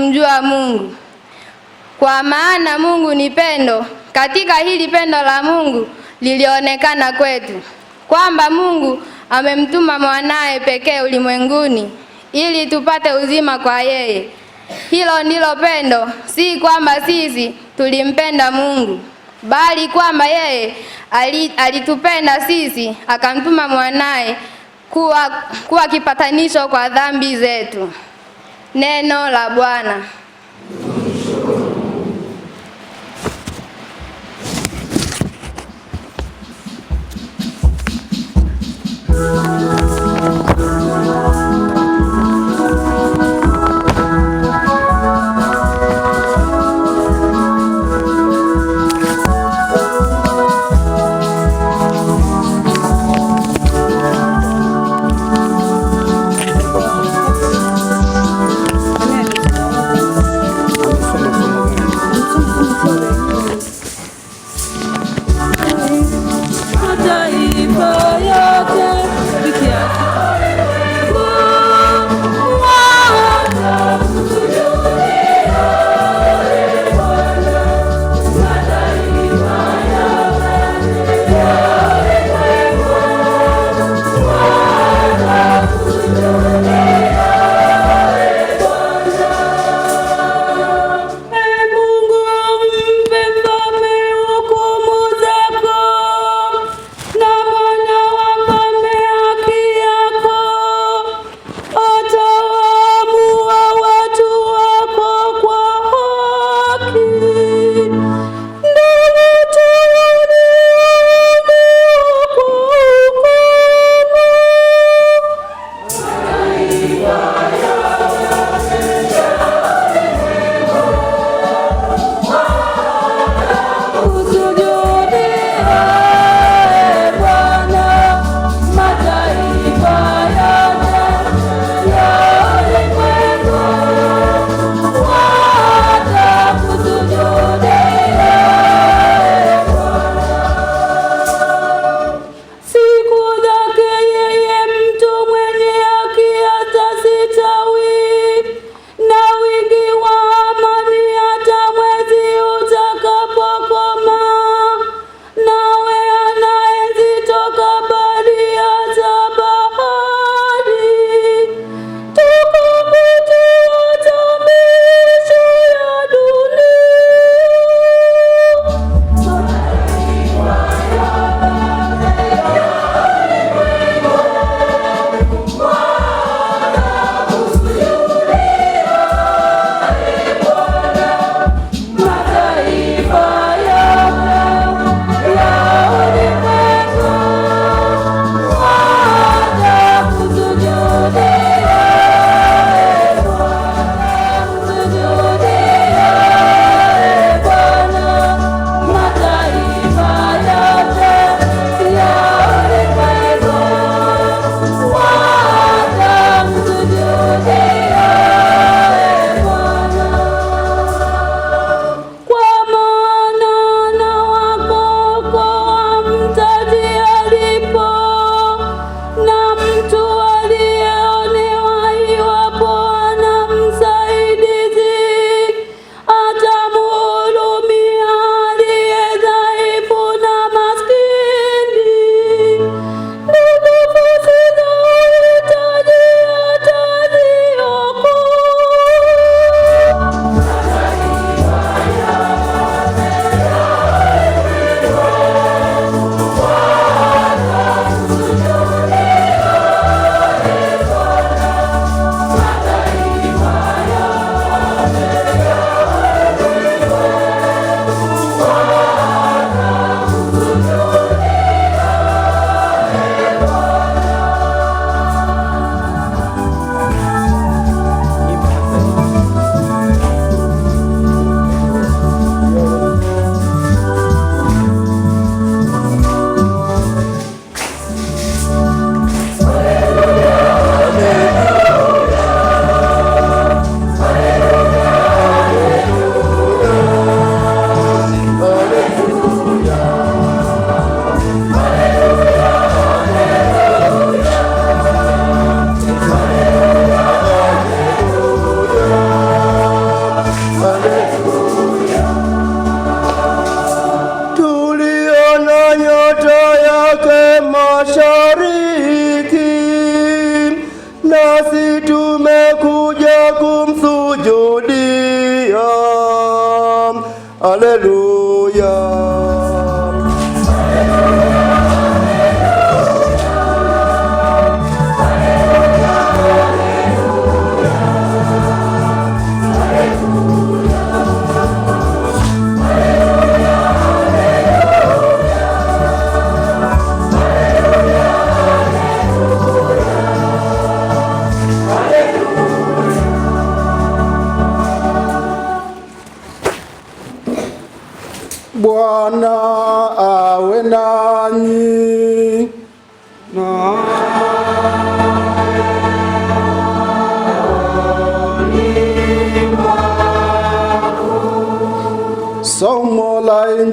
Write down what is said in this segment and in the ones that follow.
Mjua Mungu, kwa maana Mungu ni pendo. Katika hili pendo la Mungu lilionekana kwetu, kwamba Mungu amemtuma mwanaye pekee ulimwenguni ili tupate uzima kwa yeye. Hilo ndilo pendo, si kwamba sisi tulimpenda Mungu, bali kwamba yeye alitupenda sisi akamtuma mwanaye kuwa kipatanisho kwa dhambi zetu. Neno la Bwana.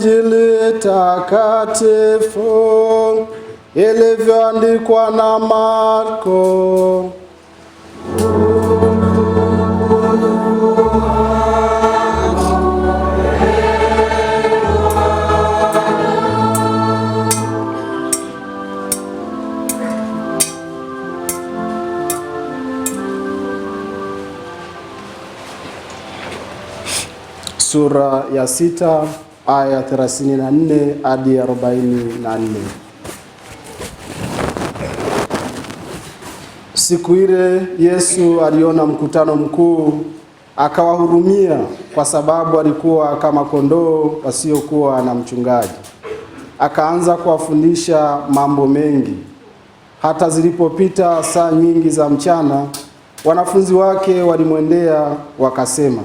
Injili takatifu ilivyoandikwa na Marko. Sura ya 6 aya 34 hadi 44. Siku ile Yesu aliona mkutano mkuu, akawahurumia kwa sababu alikuwa kama kondoo wasiokuwa na mchungaji. Akaanza kuwafundisha mambo mengi. Hata zilipopita saa nyingi za mchana, wanafunzi wake walimwendea wakasema,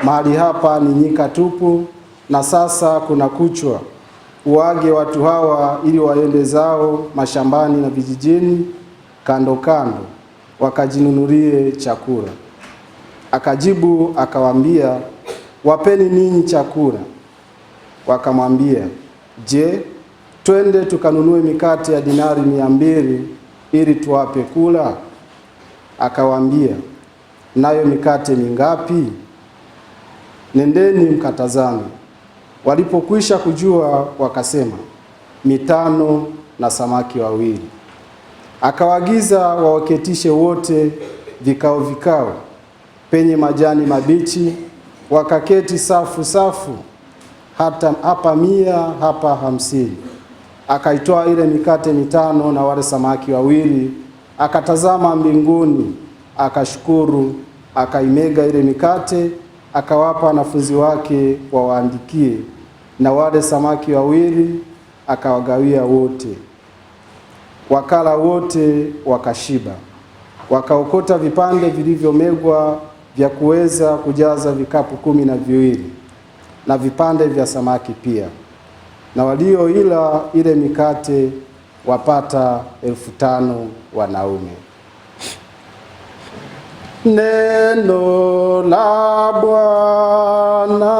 mahali hapa ni nyika tupu, na sasa kuna kuchwa. Uage watu hawa ili waende zao mashambani na vijijini kando kando, wakajinunulie chakula. Akajibu akawaambia, wapeni ninyi chakula. Wakamwambia, je, twende tukanunue mikate ya dinari 200 ili tuwape kula? Akawaambia, nayo mikate mingapi? Nendeni mkatazame. Walipokwisha kujua wakasema, 5 na samaki 2. Akawaagiza wawaketishe wote vikao vikao penye majani mabichi, wakaketi safu safu, hapa 100 hapa 50. Akaitoa ile mikate 5 na wale samaki 2, akatazama mbinguni, akashukuru, akaimega ile mikate, akawapa wanafunzi wake wawaandikie, na wale samaki 2 akawagawia wote. Wakala wote wakashiba, wakaokota vipande vilivyomegwa vya kuweza kujaza vikapu 12 na vipande vya samaki pia. Na walioila ile mikate wapata 5,000 wanaume. Neno la Bwana.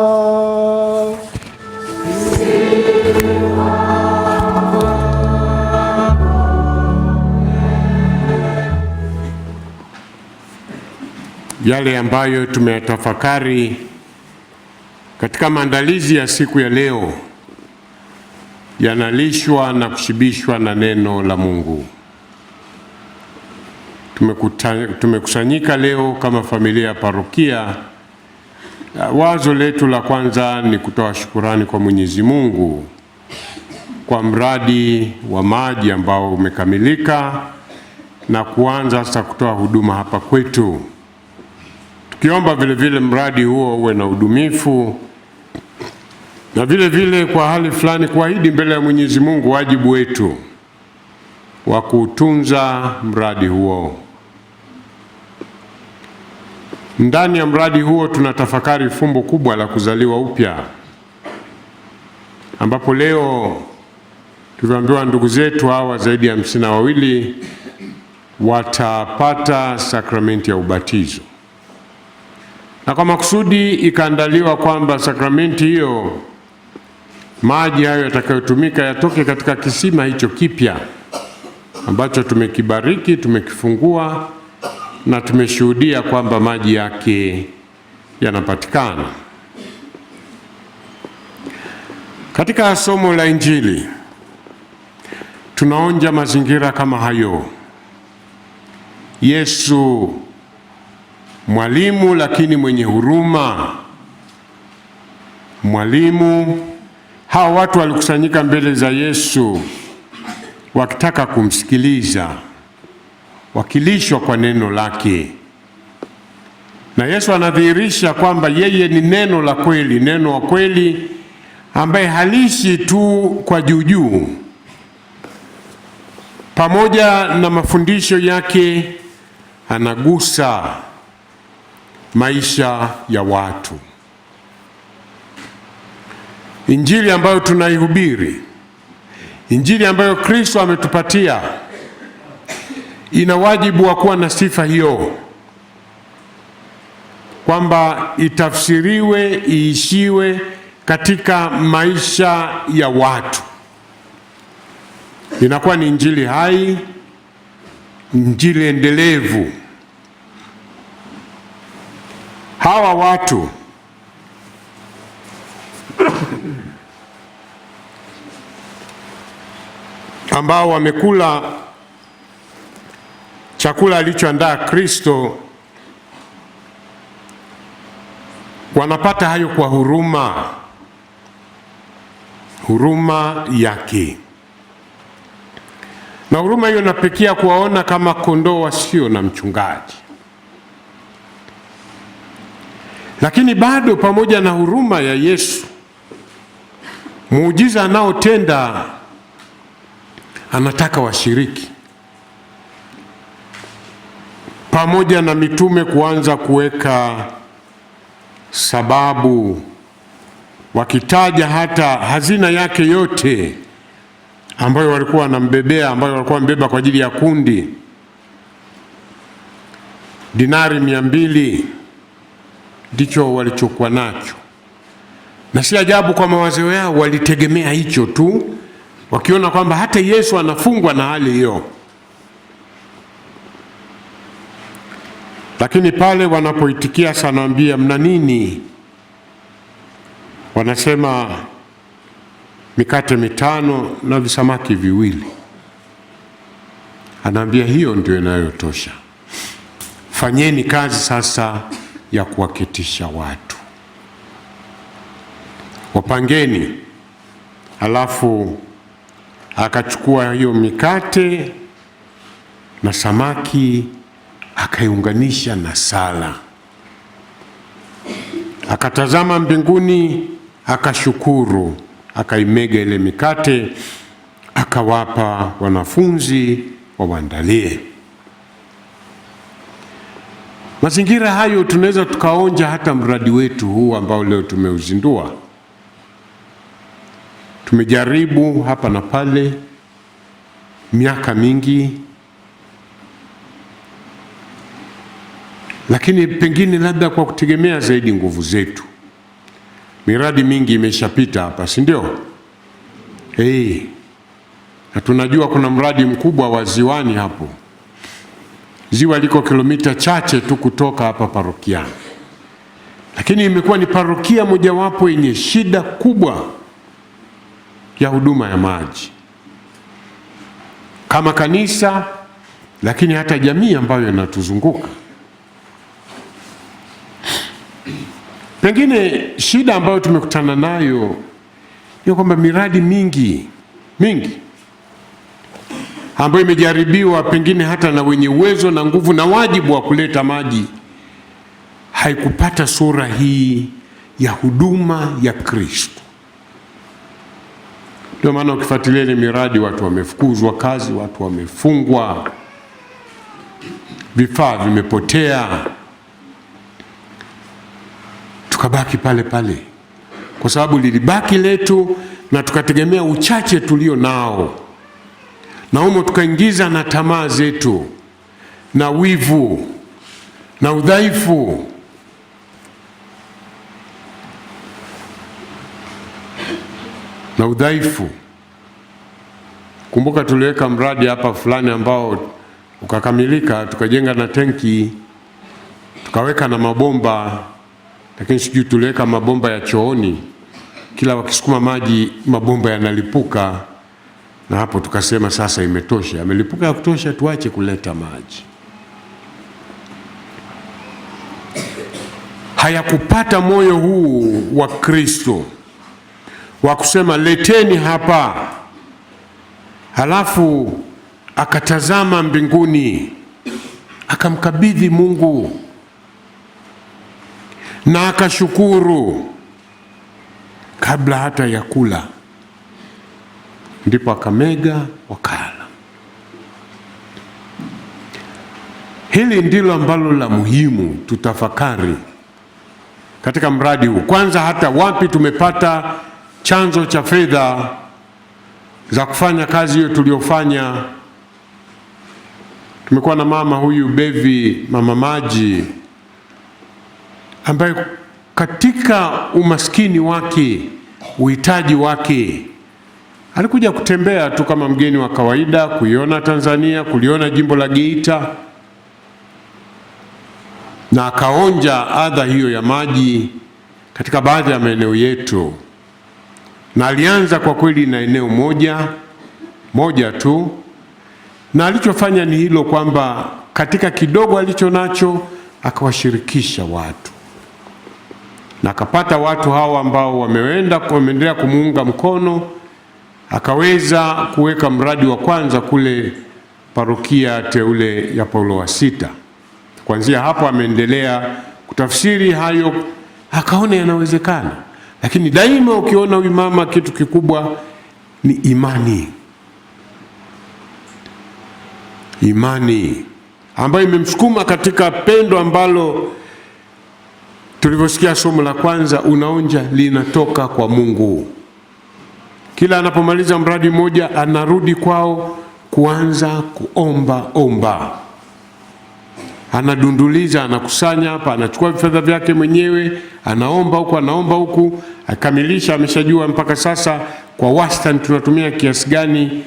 Yale ambayo tumeyatafakari katika maandalizi ya siku ya leo yanalishwa na kushibishwa na neno la Mungu. Tumekusanyika leo kama familia ya parokia. Wazo letu la kwanza ni kutoa shukurani kwa Mwenyezi Mungu kwa mradi wa maji ambao umekamilika na kuanza sasa kutoa huduma hapa kwetu. Tukiomba vile vile mradi huo uwe na udumifu, na vile vile kwa hali fulani kuahidi mbele ya Mwenyezi Mungu wajibu wetu wa kutunza mradi huo. Ndani ya mradi huo tunatafakari fumbo kubwa la kuzaliwa upya, ambapo leo tuliambiwa ndugu zetu hawa zaidi ya 52 watapata sakramenti ya ubatizo. Na kwa makusudi ikaandaliwa kwamba sakramenti hiyo, maji hayo yatakayotumika yatoke katika kisima hicho kipya ambacho tumekibariki, tumekifungua na tumeshuhudia kwamba maji yake yanapatikana. Katika somo la Injili tunaonja mazingira kama hayo. Yesu mwalimu lakini mwenye huruma. Mwalimu, hawa watu walikusanyika mbele za Yesu wakitaka kumsikiliza, wakilishwa kwa neno lake. Na Yesu anadhihirisha kwamba yeye ni neno la kweli, neno wa kweli ambaye halishi tu kwa juujuu. Pamoja na mafundisho yake anagusa maisha ya watu. Injili ambayo tunaihubiri, Injili ambayo Kristo ametupatia, ina wajibu wa kuwa na sifa hiyo, kwamba itafsiriwe, iishiwe katika maisha ya watu. Inakuwa ni injili hai, injili endelevu. Hawa watu ambao wamekula chakula alichoandaa Kristo wanapata hayo kwa huruma yake. Na huruma hiyo inapitia kuwaona kama kondoo wasio na mchungaji. Lakini bado pamoja na huruma ya Yesu, muujiza anaotenda anataka washiriki. Pamoja na mitume kuanza kuweka sababu, wakitaja hata hazina yake yote ambayo walikuwa wanambebea, ambayo walikuwa wambeba kwa ajili ya kundi, dinari 200 ndicho walichokuwa nacho. Na si ajabu kwa mawazo yao walitegemea hicho tu, wakiona kwamba hata Yesu anafungwa na hali hiyo. Lakini pale wanapoitikia sana, anambia mna nini? Wanasema mikate 5 na visamaki 2. Anaambia hiyo ndio inayotosha. Fanyeni kazi sasa ya kuwaketisha watu. Wapangeni. Alafu akachukua hiyo mikate na samaki, akaiunganisha na sala. Akatazama mbinguni, akashukuru, akaimega ile mikate, akawapa wanafunzi wawaandalie. Mazingira hayo tunaweza tukaonja hata mradi wetu huu ambao leo tumeuzindua. Tumejaribu hapa na pale miaka mingi, lakini pengine labda kwa kutegemea zaidi nguvu zetu. Miradi mingi imeshapita hapa, si ndio? Na tunajua kuna mradi mkubwa wa ziwani hapo. Ziwa liko kilomita chache tu kutoka hapa parokia. Lakini imekuwa ni parokia mojawapo yenye shida kubwa ya huduma ya maji. Kama kanisa, lakini hata jamii ambayo inatuzunguka. Pengine shida ambayo tumekutana nayo ni kwamba miradi mingi ambayo imejaribiwa pengine hata na wenye uwezo na nguvu na wajibu wa kuleta maji haikupata sura hii ya huduma ya Kristo. Ndio maana ukifuatilia ile miradi, watu wamefukuzwa kazi, watu wamefungwa, vifaa vimepotea. Tukabaki pale pale kwa sababu lilibaki letu na tukategemea uchache tulio nao, na humo tukaingiza na tamaa zetu na wivu na udhaifu. Kumbuka tuliweka mradi hapa fulani ambao ukakamilika, tukajenga na tenki, tukaweka na mabomba, lakini sijui tuliweka mabomba ya chooni, kila wakisukuma maji mabomba yanalipuka. Na hapo tukasema sasa imetosha, yamelipuka ya kutosha, tuache kuleta maji. Hayakupata moyo huu wa Kristo wa kusema leteni hapa. Halafu akatazama mbinguni, akamkabidhi Mungu na akashukuru kabla hata ya kula, ndipo akamega wakala. Hili ndilo ambalo la muhimu tutafakari katika mradi huu. Kwanza, hata wapi tumepata chanzo cha fedha za kufanya kazi hiyo tuliyofanya. Tumekuwa na mama huyu Bevi, mama maji, ambaye katika umaskini wake, uhitaji wake, alikuja kutembea tu kama mgeni wa kawaida, kuiona Tanzania, kuliona jimbo la Geita, na akaonja adha hiyo ya maji katika baadhi ya maeneo yetu. Na alianza kwa kweli na eneo moja tu, na alichofanya ni hilo, kwamba katika kidogo alicho nacho akawashirikisha watu, na akapata watu hawa ambao wameendelea kumuunga mkono, akaweza kuweka mradi wa kwanza kule parokia teule ya Paulo wa Sita. Kuanzia hapo ameendelea kutafsiri hayo, akaona yanawezekana. Lakini daima ukiona huyu mama, kitu kikubwa ni imani ambayo imemsukuma katika pendo ambalo tulivyosikia somo la kwanza, unaonja linatoka kwa Mungu. Kila anapomaliza mradi mmoja anarudi kwao kuanza kuomba. Anadunduliza, anakusanya hapa, anachukua fedha vyake mwenyewe, anaomba huku, akamilisha, ameshajua mpaka sasa kwa wastani tunatumia kiasi gani,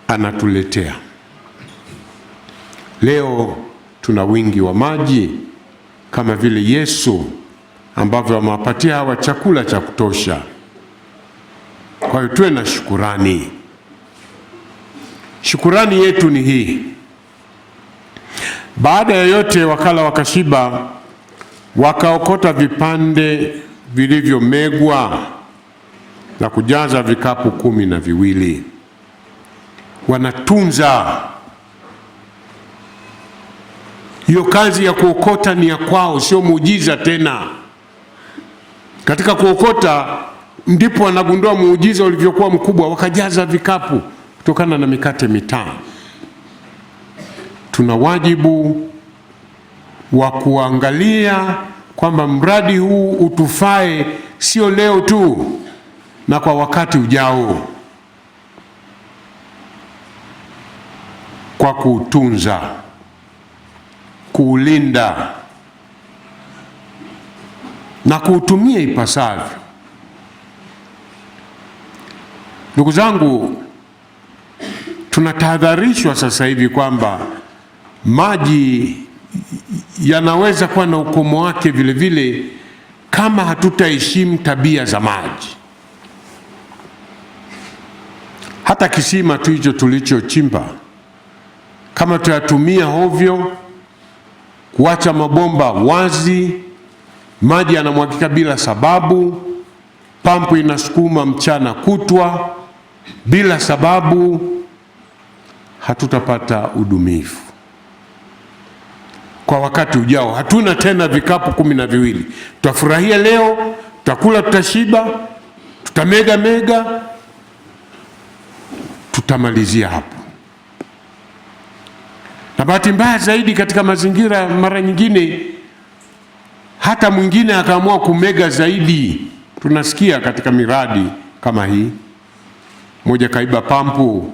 anatuletea. Leo tuna wingi wa maji kama vile Yesu ambavyo amewapatia hawa chakula cha kutosha. Kwa hiyo tuwe na shukurani. Shukurani yetu ni hii: baada ya yote wakala wakashiba, wakaokota vipande vilivyomegwa na kujaza vikapu 12. Wanatunza hiyo kazi ya kuokota, ni ya kwao, sio muujiza tena. Katika kuokota ndipo wanagundua muujiza ulivyokuwa mkubwa, wakajaza vikapu kutokana na mikate 5. Tuna wajibu wa kuangalia kwamba mradi huu utufae, sio leo tu, na kwa wakati ujao, kwa kuutunza, kuulinda na kuutumia ipasavyo. Ndugu zangu, tunatahadharishwa sasa hivi kwamba maji yanaweza kuwa na ukomo wake vile vile kama hatutaheshimu tabia za maji. Hata kisima tu hicho tulichochimba, kama tuyatumia hovyo, kuacha mabomba wazi, maji yanamwagika bila sababu, pampu inasukuma mchana kutwa bila sababu, hatutapata udumifu. Kwa wakati ujao hatuna tena vikapu 12. Tutafurahia leo, tutakula, tutashiba, tutamega, tutamalizia hapo. Na bahati mbaya zaidi, katika mazingira mara nyingine hata mwingine akaamua kumega zaidi. Tunasikia katika miradi kama hii, mmoja kaiba pampu,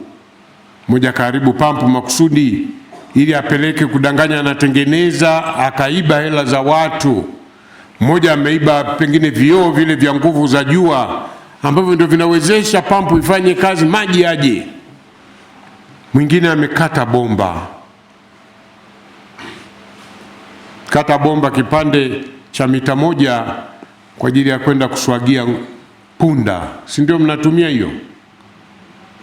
mmoja karibu pampu makusudi ili apeleke kudanganya anatengeneza, akaiba hela za watu. Mmoja ameiba pengine vioo vile vya nguvu za jua ambavyo ndio vinawezesha pampu ifanye kazi, maji yaje. Mwingine amekata bomba, kipande cha mita 1 kwa ajili ya kwenda kuswagia punda. Si ndio mnatumia hiyo?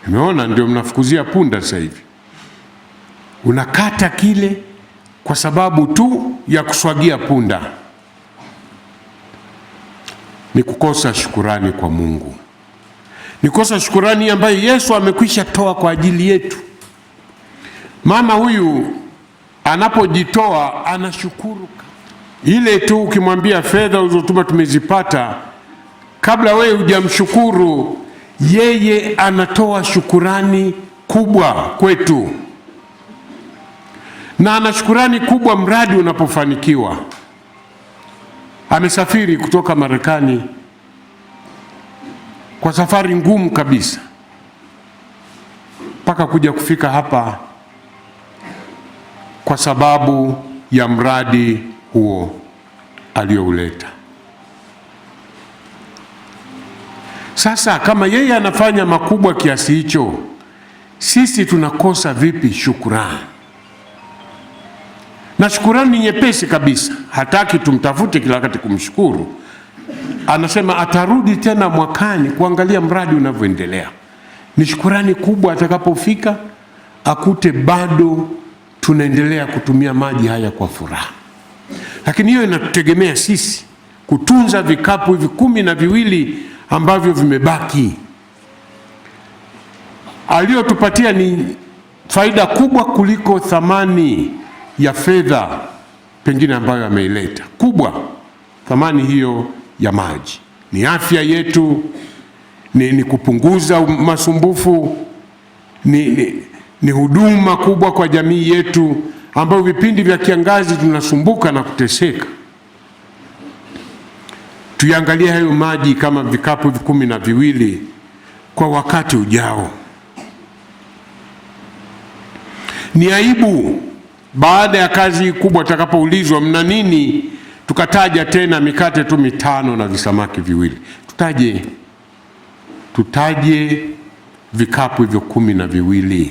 Nimeona ndio mnafukuzia punda sasa hivi. Unakata kile kwa sababu tu ya kuswagia punda. Ni kukosa shukurani kwa Mungu. Ni kukosa shukurani ambayo Yesu amekwisha toa kwa ajili yetu. Mama huyu anapojitoa anashukuru. Ile tu ukimwambia fedha ulizotuma tumezipata, kabla wewe hujamshukuru, yeye anatoa shukurani kubwa kwetu. Na ana shukurani kubwa mradi unapofanikiwa. Amesafiri kutoka Marekani kwa safari ngumu kabisa mpaka kuja kufika hapa kwa sababu ya mradi huo aliouleta. Sasa kama yeye anafanya makubwa kiasi hicho, sisi tunakosa vipi shukrani? Na shukrani ni nyepesi kabisa, hataki tumtafute kila wakati kumshukuru. Anasema atarudi tena mwakani kuangalia mradi unavyoendelea. Ni shukrani kubwa atakapofika akute bado tunaendelea kutumia maji haya kwa furaha. Lakini hiyo inatutegemea sisi kutunza vikapu hivi 12 ambavyo vimebaki. Aliyotupatia ni faida kubwa kuliko thamani ya fedha pengine ambayo ameileta. Kubwa thamani hiyo ya maji ni afya yetu, ni kupunguza masumbufu, ni huduma kubwa kwa jamii yetu ambayo vipindi vya kiangazi tunasumbuka na kuteseka. Tuangalie hayo maji kama vikapu 12 kwa wakati ujao. Ni aibu baada ya kazi kubwa tutakapoulizwa mna nini, tukataja tena mikate tu 5 na visamaki 2. Tutaje vikapu hivyo 12.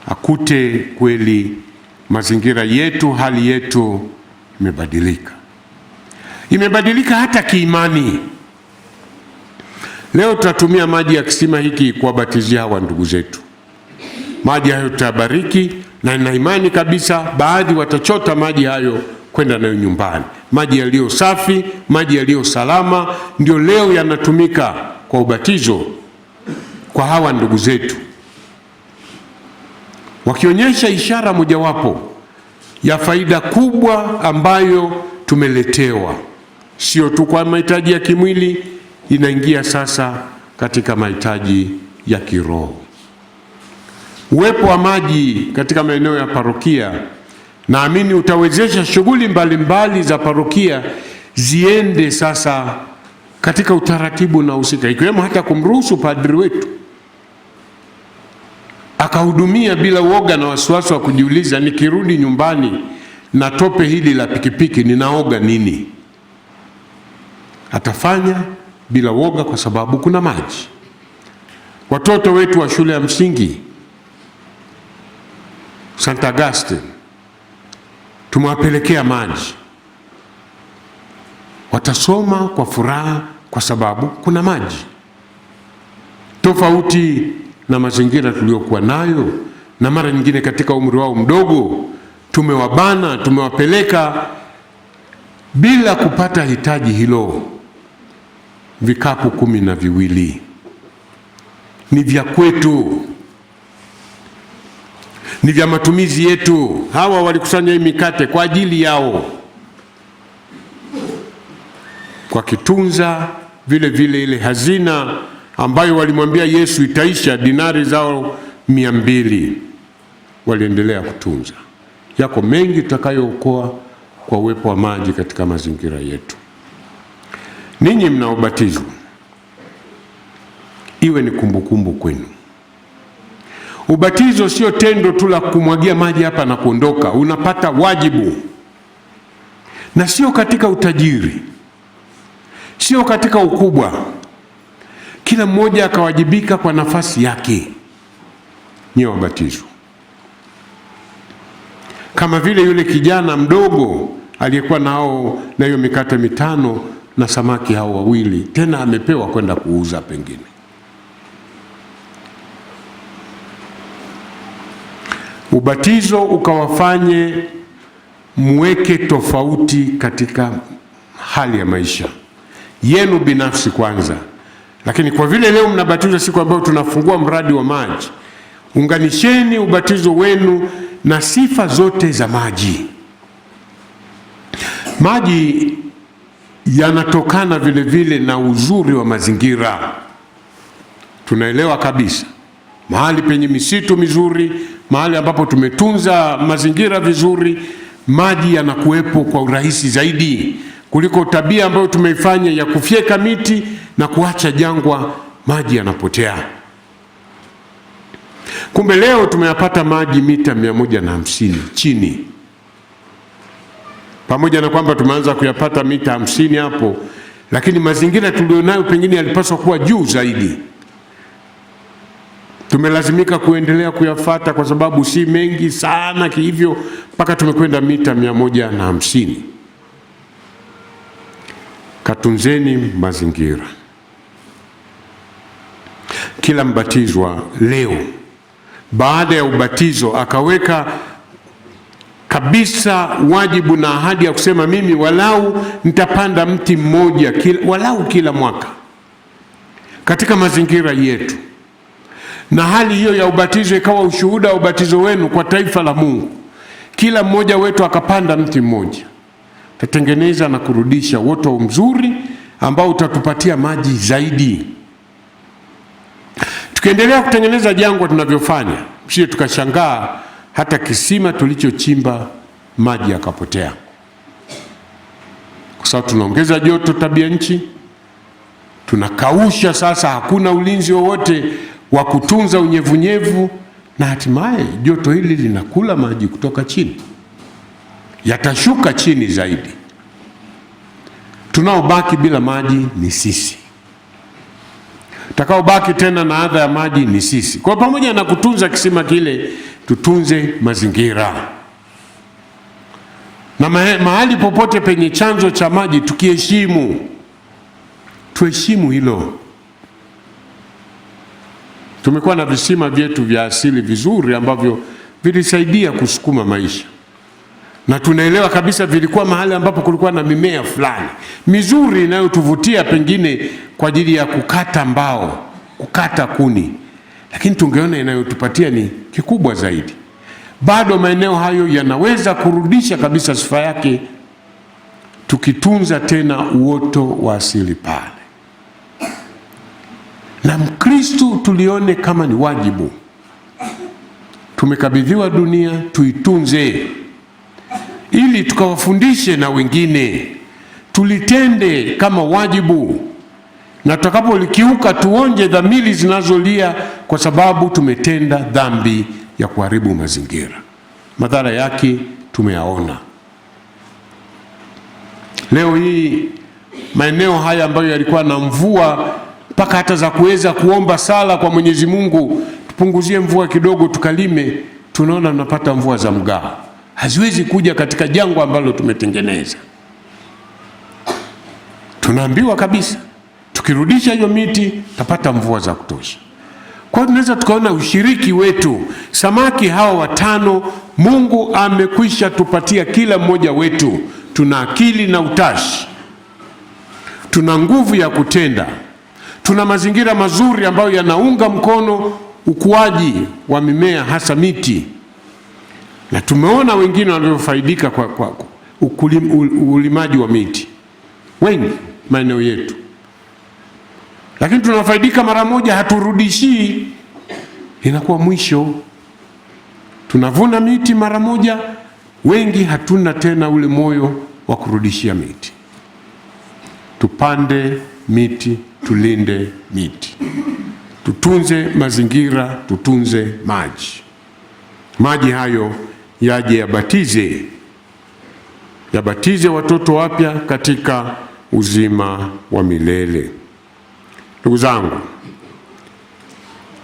Akute kweli mazingira yetu, hali yetu imebadilika. Imebadilika hata kiimani. Leo tutatumia maji ya kisima hiki kuwabatizia hawa ndugu zetu. Maji hayo tutabariki, na nina imani kabisa baadhi watachota maji hayo kwenda nayo nyumbani. Maji yaliyo safi, maji yaliyo salama ndio leo yanatumika kwa ubatizo kwa hawa ndugu zetu, wakionyesha ishara mojawapo ya faida kubwa ambayo tumeletewa, sio tu kwa mahitaji ya kimwili, inaingia sasa katika mahitaji ya kiroho. Uwepo wa maji katika maeneo ya parokia naamini utawezesha shughuli mbalimbali za parokia ziende sasa katika utaratibu na usika, ikiwemo hata kumruhusu padri wetu akahudumia bila uoga na wasiwasi wa kujiuliza, nikirudi nyumbani na tope hili la pikipiki ninaoga nini? Atafanya bila uoga kwa sababu kuna maji. Watoto wetu wa shule ya msingi St. Augustine tumewapelekea maji, watasoma kwa furaha kwa sababu kuna maji. Tofauti na mazingira tuliyokuwa nayo, na mara nyingine katika umri wao mdogo tumewabana, tumewapeleka bila kupata hitaji hilo. Vikapu 12 ni vya kwetu, ni vya matumizi yetu. Hawa walikusanya hii mikate kwa ajili yao, kwa kitunza vile vile ile hazina ambayo walimwambia Yesu itaisha, dinari zao 200, waliendelea kutunza. Yako mengi tutakayookoa kwa uwepo wa maji katika mazingira yetu. Ninyi mnaobatizwa, iwe ni kumbukumbu kwenu. Ubatizo sio tendo tu la kumwagia maji hapa na kuondoka. Unapata wajibu, na sio katika utajiri, sio katika ukubwa. Kila mmoja akawajibika kwa nafasi yake. Nyie wabatizwa, kama vile yule kijana mdogo aliyekuwa na hiyo mikate 5 na samaki hao 2, tena amepewa kwenda kuuza pengine. Ubatizo ukawafanye mweke tofauti katika hali ya maisha yenu binafsi kwanza, lakini kwa vile leo mnabatizwa siku ambayo tunafungua mradi wa maji, unganisheni ubatizo wenu na sifa zote za maji. Maji yanatokana vile vile na uzuri wa mazingira. Tunaelewa kabisa mahali penye misitu mizuri, mahali ambapo tumetunza mazingira vizuri, maji yanakuwepo kwa urahisi zaidi kuliko tabia ambayo tumeifanya ya kufyeka miti na kuacha jangwa, maji yanapotea. Kumbe leo tumeyapata maji mita 150 chini. Pamoja na kwamba tumeanza kuyapata mita 50 hapo, lakini mazingira tulionayo pengine yalipaswa kuwa juu zaidi. Tumelazimika kuendelea kuyafuata kwa sababu si mengi sana kihivyo, mpaka tumekwenda mita 150. Katunzeni mazingira. Kila mbatizwa leo baada ya ubatizo akaweka kabisa wajibu na ahadi ya kusema mimi walau nitapanda mti mmoja walau kila mwaka katika mazingira yetu. Na hali hiyo ya ubatizo ikawa ushuhuda wa ubatizo wenu kwa taifa la Mungu. Kila mmoja wetu akapanda mti mmoja. Tatengeneza na kurudisha uoto mzuri ambao utatupatia maji zaidi. Tukiendelea kutengeneza jangwa tunavyofanya, msije tukashangaa hata kisima tulichochimba maji yakapotea. Kwa sababu tunaongeza joto tabia nchi, tunakausha, sasa hakuna ulinzi wowote wa kutunza unyevunyevu, na hatimaye joto hili linakula maji kutoka chini, yatashuka chini zaidi. Tunaobaki bila maji ni sisi, tutakaobaki tena na adha ya maji ni sisi. Kwa pamoja na kutunza kisima kile, tutunze mazingira, na mahali popote penye chanzo cha maji tuheshimu hilo. Tumekuwa na visima vyetu vya asili vizuri ambavyo vilisaidia kusukuma maisha, na tunaelewa kabisa vilikuwa mahali ambapo kulikuwa na mimea fulani mizuri inayotuvutia pengine kwa ajili ya kukata mbao, kukata kuni, lakini tungeona inayotupatia ni kikubwa zaidi. Bado maeneo hayo yanaweza kurudisha kabisa sifa yake tukitunza tena uoto wa asili pale. Na Mkristo tulione kama ni wajibu. Tumekabidhiwa dunia, tuitunze ili tukawafundishe na wengine. Tulitende kama wajibu, na tutakapolikiuka tuonje dhamiri zinazolia kwa sababu tumetenda dhambi ya kuharibu mazingira. Madhara yake tumeyaona. Leo hii maeneo haya ambayo yalikuwa na mvua mpaka hata za kuweza kuomba sala kwa Mwenyezi Mungu, tupunguzie mvua kidogo tukalime, tunaona tunapata mvua za mgaa. Haziwezi kuja katika jangwa ambalo tumetengeneza. Tunaambiwa kabisa tukirudisha hiyo miti tapata mvua za kutosha. Kwa hiyo tunaweza tukaona ushiriki wetu. Samaki hawa 5 Mungu amekwisha tupatia kila mmoja wetu. Tuna akili na utashi, tuna nguvu ya kutenda, tuna mazingira mazuri ambayo yanaunga mkono ukuaji wa mimea hasa miti, na tumeona wengine waliofaidika kwa ulimaji wa miti wengi maeneo yetu. Lakini tunafaidika mara moja, haturudishii, inakuwa mwisho. Tunavuna miti mara moja, wengi hatuna tena ule moyo wa kurudishia miti. Tupande miti, tulinde miti, tutunze mazingira, tutunze maji. Maji hayo yaje yabatize watoto wapya katika uzima wa milele. Ndugu zangu,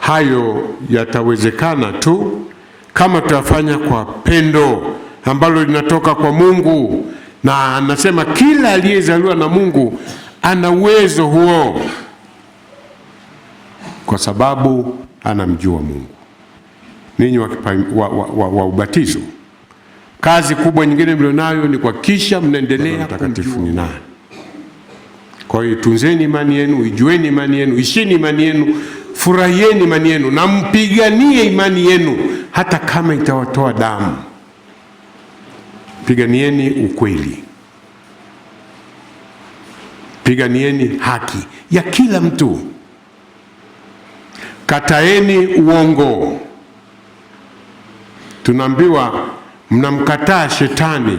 hayo yatawezekana tu kama tutafanya kwa pendo ambalo linatoka kwa Mungu, na anasema kila aliyezaliwa na Mungu ana uwezo huo kwa sababu anamjua Mungu. Ninyi wa ubatizo, kazi kubwa nyingine mlionayo ni kuhakikisha mnaendelea mtakatifu ni nani. Kwa hiyo tunzeni imani yenu, ijueni imani yenu, ishini imani yenu, furahieni imani yenu, na mpiganie imani yenu hata kama itawatoa damu. Piganieni ukweli, piganieni haki ya kila mtu, kataeni uongo. Tunaambiwa mnamkataa shetani,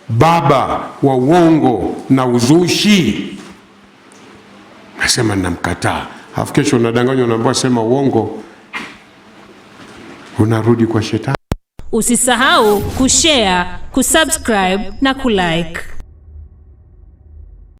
baba wa uongo na uzushi. Nasema namkataa, halafu kesho unadanganywa, unaambiwa sema uongo, unarudi kwa shetani. Usisahau kushare, kusubscribe na kulike.